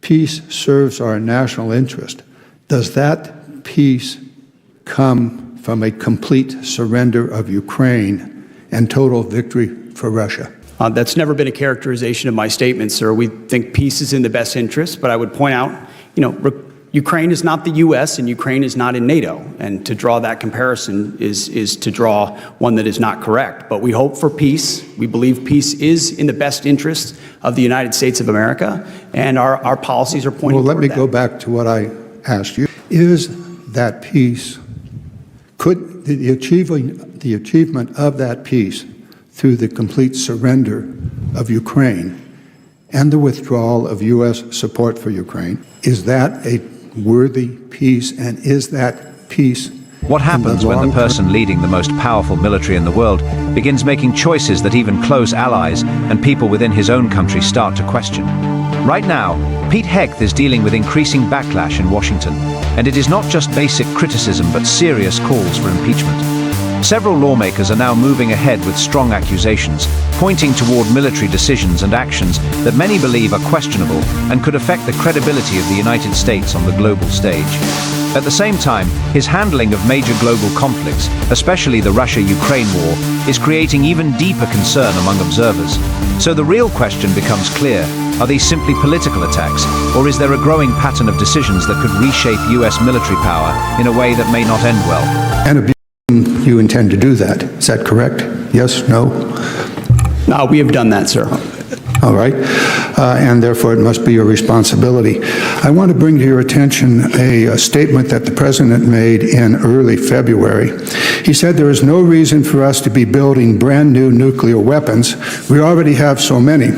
peace serves our national interest, does that peace come from a complete surrender of Ukraine and total victory for Russia? That's never been a characterization of my statement, sir. We think peace is in the best interest, but I would point out, Ukraine is not the U.S. and Ukraine is not in NATO. And to draw that comparison is to draw one that is not correct. But we hope for peace. We believe peace is in the best interest of the United States of America, and our policies are pointing toward that. Well, let me go back to what I asked you. Is that peace, could the achievement of that peace through the complete surrender of Ukraine and the withdrawal of U.S. support for Ukraine, is that a worthy peace, and is that peace? What happens when the person leading the most powerful military in the world begins making choices that even close allies and people within his own country start to question? Right now, Pete Hegseth is dealing with increasing backlash in Washington, and it is not just basic criticism but serious calls for impeachment. Several lawmakers are now moving ahead with strong accusations, pointing toward military decisions and actions that many believe are questionable and could affect the credibility of the United States on the global stage. At the same time, his handling of major global conflicts, especially the Russia-Ukraine war, is creating even deeper concern among observers. So the real question becomes clear: are these simply political attacks, or is there a growing pattern of decisions that could reshape U.S. military power in a way that may not end well? And you intend to do that, is that correct? Yes, no? No, we have done that, sir. All right, and therefore it must be your responsibility. I want to bring to your attention a statement that the President made in early February. He said there is no reason for us to be building brand new nuclear weapons. We already have so many.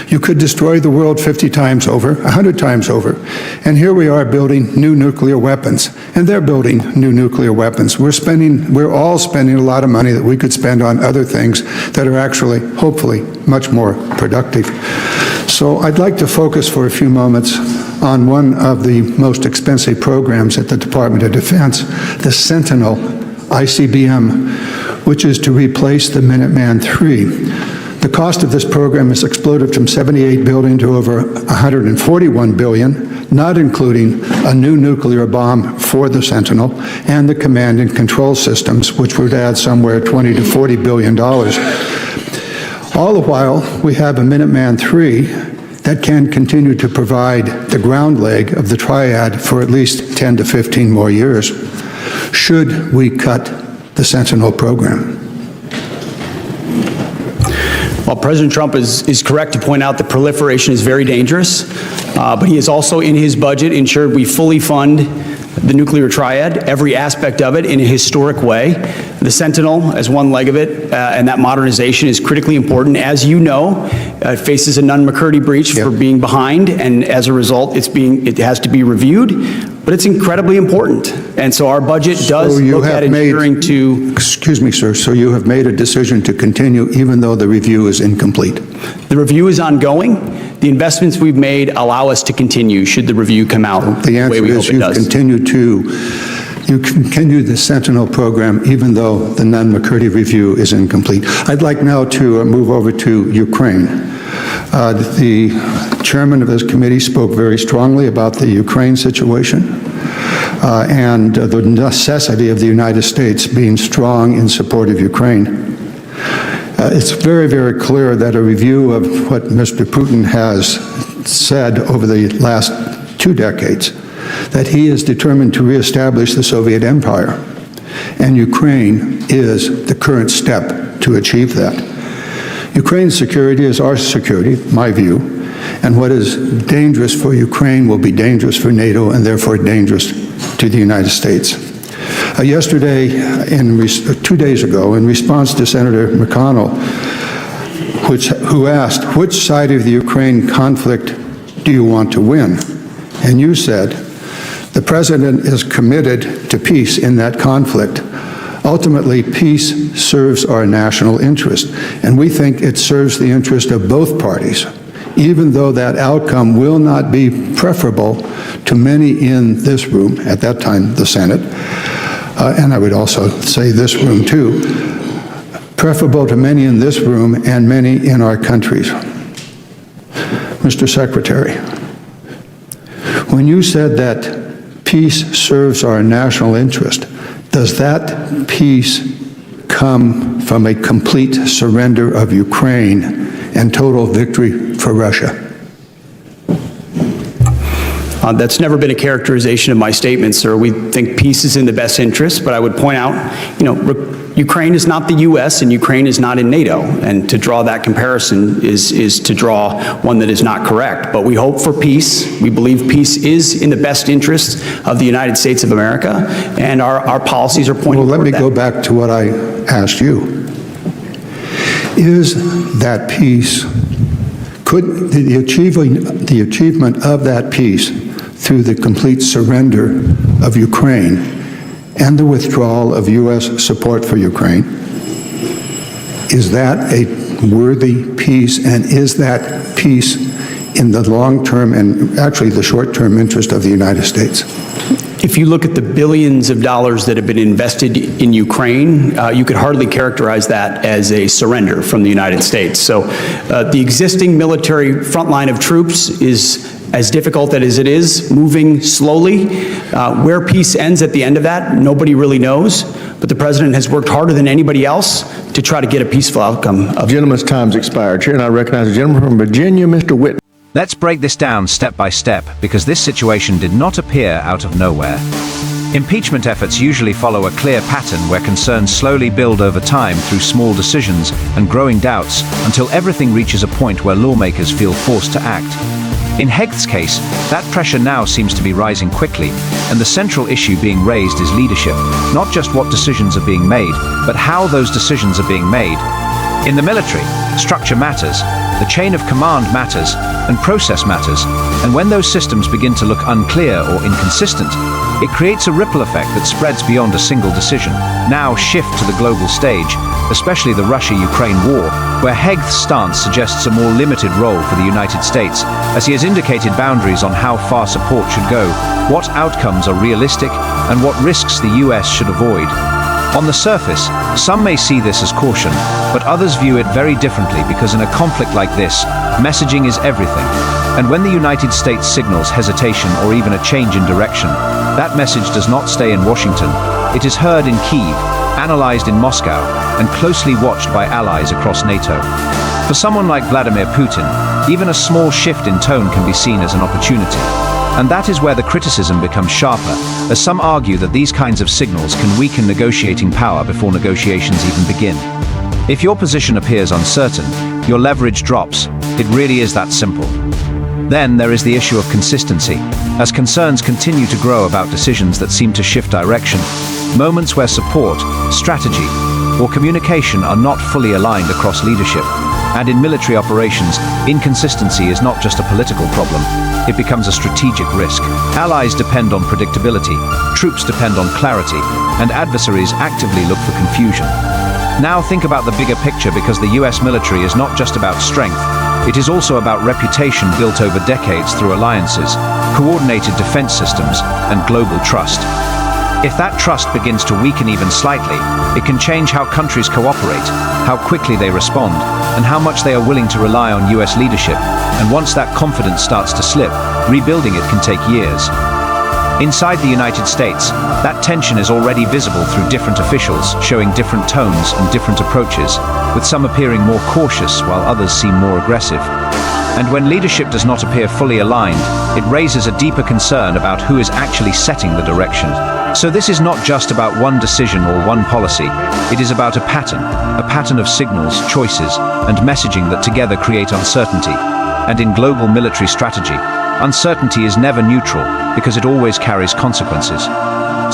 You could destroy the world 50 times over, 100 times over, and here we are building new nuclear weapons, and they're building new nuclear weapons. We're all spending a lot of money that we could spend on other things that are actually, hopefully, much more productive. So I'd like to focus for a few moments on one of the most expensive programs at the Department of Defense, the Sentinel ICBM, which is to replace the Minuteman III. The cost of this program has exploded from $78 billion to over $141 billion, not including a new nuclear bomb for the Sentinel and the command and control systems, which would add somewhere $20 to $40 billion. All the while, we have a Minuteman III that can continue to provide the ground leg of the triad for at least 10 to 15 more years. Should we cut the Sentinel program? Well, President Trump is correct to point out that proliferation is very dangerous, but he has also in his budget ensured we fully fund the nuclear triad, every aspect of it, in a historic way. The Sentinel as one leg of it, and that modernization is critically important. As you know, it faces a Nunn-McCurdy breach for being behind, and as a result, it has to be reviewed, but it's incredibly important. And so our budget does look at ensuring to... Excuse me, sir, so you have made a decision to continue even though the review is incomplete? The review is ongoing. The investments we've made allow us to continue should the review come out the way we hope it does. You continue the Sentinel program even though the Nunn-McCurdy review is incomplete. I'd like now to move over to Ukraine. The chairman of this committee spoke very strongly about the Ukraine situation and the necessity of the United States being strong in support of Ukraine. It's very, very clear that a review of what Mr. Putin has said over the last 2 decades, that he is determined to reestablish the Soviet Empire, and Ukraine is the current step to achieve that. Ukraine's security is our security, my view, and what is dangerous for Ukraine will be dangerous for NATO and therefore dangerous to the United States. Yesterday, 2 days ago, in response to Senator McConnell, who asked, which side of the Ukraine conflict do you want to win? And you said, the president is committed to peace in that conflict. Ultimately, peace serves our national interest, and we think it serves the interest of both parties, even though that outcome will not be preferable to many in this room, at that time the Senate, and I would also say this room too, preferable to many in this room and many in our countries. Mr. Secretary, When you said that peace serves our national interest, does that peace come from a complete surrender of Ukraine and total victory for Russia? That's never been a characterization of my statement, sir. We think peace is in the best interest, but I would point out, Ukraine is not the U.S. and Ukraine is not in NATO, and to draw that comparison is to draw one that is not correct. But we hope for peace. We believe peace is in the best interest of the United States of America, and our policies are pointing Well, let me toward go back to what I asked you. Is that peace, could the achievement of that peace through the complete surrender of Ukraine and the withdrawal of U.S. support for Ukraine, is that a worthy peace, and is that peace in the long-term and actually the short-term interest of the United States? If you look at the billions of dollars that have been invested in Ukraine, you could hardly characterize that as a surrender from the United States. So the existing military front line of troops is as difficult as it is, moving slowly. Where peace ends at the end of that, nobody really knows. But the president has worked harder than anybody else to try to get a peaceful outcome. Gentleman's time's expired. Chair, and I recognize the gentleman from Virginia, Mr. Whitney. Let's break this down step by step, because this situation did not appear out of nowhere. Impeachment efforts usually follow a clear pattern where concerns slowly build over time through small decisions and growing doubts until everything reaches a point where lawmakers feel forced to act. In Hegseth's case, that pressure now seems to be rising quickly, and the central issue being raised is leadership, not just what decisions are being made, but how those decisions are being made. In the military, structure matters, the chain of command matters, and process matters, and when those systems begin to look unclear or inconsistent, it creates a ripple effect that spreads beyond a single decision. Now shift to the global stage, especially the Russia-Ukraine war, where Hegseth's stance suggests a more limited role for the United States, as he has indicated boundaries on how far support should go, what outcomes are realistic, and what risks the US should avoid. On the surface, some may see this as caution, but others view it very differently, because in a conflict like this, messaging is everything. And when the United States signals hesitation or even a change in direction, that message does not stay in Washington. It is heard in Kyiv, analyzed in Moscow, and closely watched by allies across NATO. For someone like Vladimir Putin, even a small shift in tone can be seen as an opportunity. And that is where the criticism becomes sharper, as some argue that these kinds of signals can weaken negotiating power before negotiations even begin. If your position appears uncertain, your leverage drops. It really is that simple. Then there is the issue of consistency, as concerns continue to grow about decisions that seem to shift direction, moments where support, strategy, or communication are not fully aligned across leadership. And in military operations, inconsistency is not just a political problem, it becomes a strategic risk. Allies depend on predictability, troops depend on clarity, and adversaries actively look for confusion. Now think about the bigger picture, because the US military is not just about strength, it is also about reputation built over decades through alliances, coordinated defense systems, and global trust. If that trust begins to weaken even slightly, it can change how countries cooperate, how quickly they respond, and how much they are willing to rely on US leadership. And once that confidence starts to slip, rebuilding it can take years. Inside the United States, that tension is already visible through different officials, showing different tones and different approaches, with some appearing more cautious while others seem more aggressive. And when leadership does not appear fully aligned, it raises a deeper concern about who is actually setting the direction. So this is not just about one decision or one policy, it is about a pattern of signals, choices, and messaging that together create uncertainty. And in global military strategy, uncertainty is never neutral, because it always carries consequences.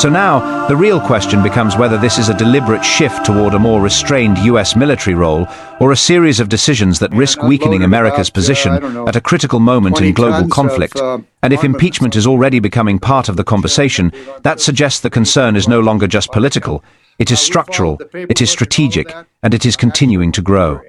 So now, the real question becomes whether this is a deliberate shift toward a more restrained US military role, or a series of decisions that risk weakening America's position at a critical moment in global conflict. And if impeachment is already becoming part of the conversation, that suggests the concern is no longer just political. It is structural, it is strategic, and it is continuing to grow.